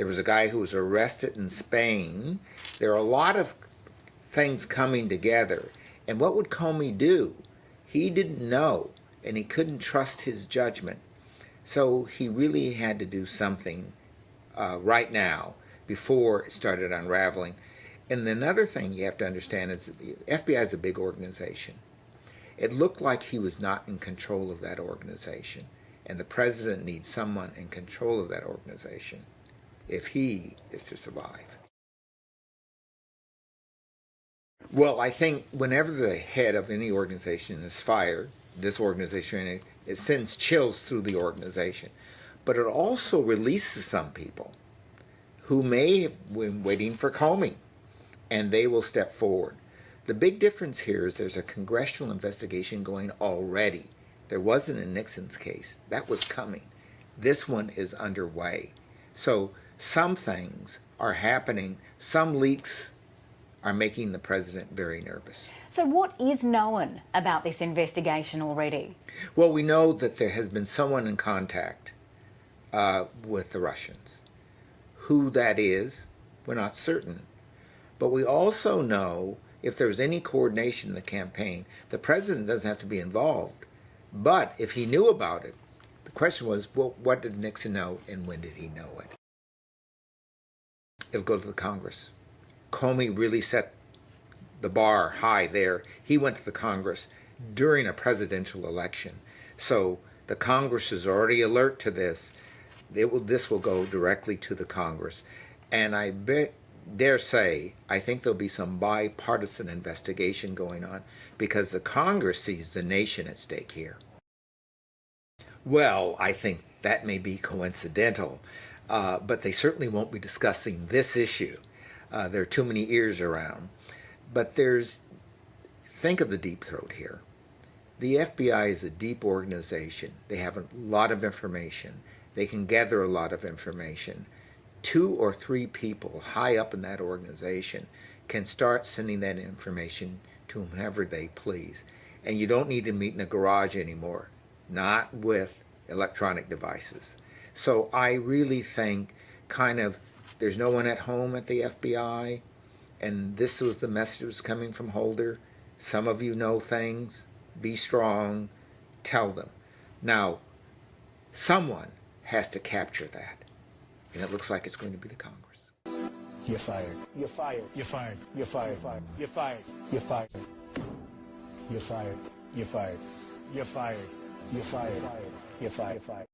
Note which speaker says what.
Speaker 1: There was a guy who was arrested in Spain. There are a lot of things coming together. And what would Comey do? He didn't know, and he couldn't trust his judgment. So he really had to do something right now before it started unraveling. And another thing you have to understand is that the FBI is a big organization. It looked like he was not in control of that organization, and the president needs someone in control of that organization if he is to survive. Well, I think whenever the head of any organization is fired, this organization, it sends chills through the organization. But it also releases some people who may have been waiting for Comey, and they will step forward. The big difference here is there's a congressional investigation going already. There wasn't in Nixon's case. That was coming. This one is underway. So some things are happening. Some leaks are making the president very nervous.
Speaker 2: So what is known about this investigation already?
Speaker 1: Well, we know that there has been someone in contact with the Russians. Who that is, we're not certain. But we also know if there's any coordination in the campaign, the president doesn't have to be involved. But if he knew about it, the question was, well, what did Nixon know and when did he know it? It'll go to the Congress. Comey really set the bar high there. He went to the Congress during a presidential election. So the Congress is already alert to this. This will go directly to the Congress. And I dare say, I think there'll be some bipartisan investigation going on because the Congress sees the nation at stake here. Well, I think that may be coincidental, but they certainly won't be discussing this issue. There are too many ears around. But think of the deep throat here. The FBI is a deep organization. They have a lot of information. They can gather a lot of information. 2 or 3 people high up in that organization can start sending that information to whomever they please. And you don't need to meet in a garage anymore, not with electronic devices. So I really think there's no one at home at the FBI, and this was the message that was coming from Holder. Some of you know things. Be strong. Tell them. Now, someone has to capture that, and it looks like it's going to be the Congress.
Speaker 3: You're fired. You're fired. You're fired. You're fired. You're fired. You're fired. You're fired. You're fired. You're fired. You're fired. You're fired. You're fired.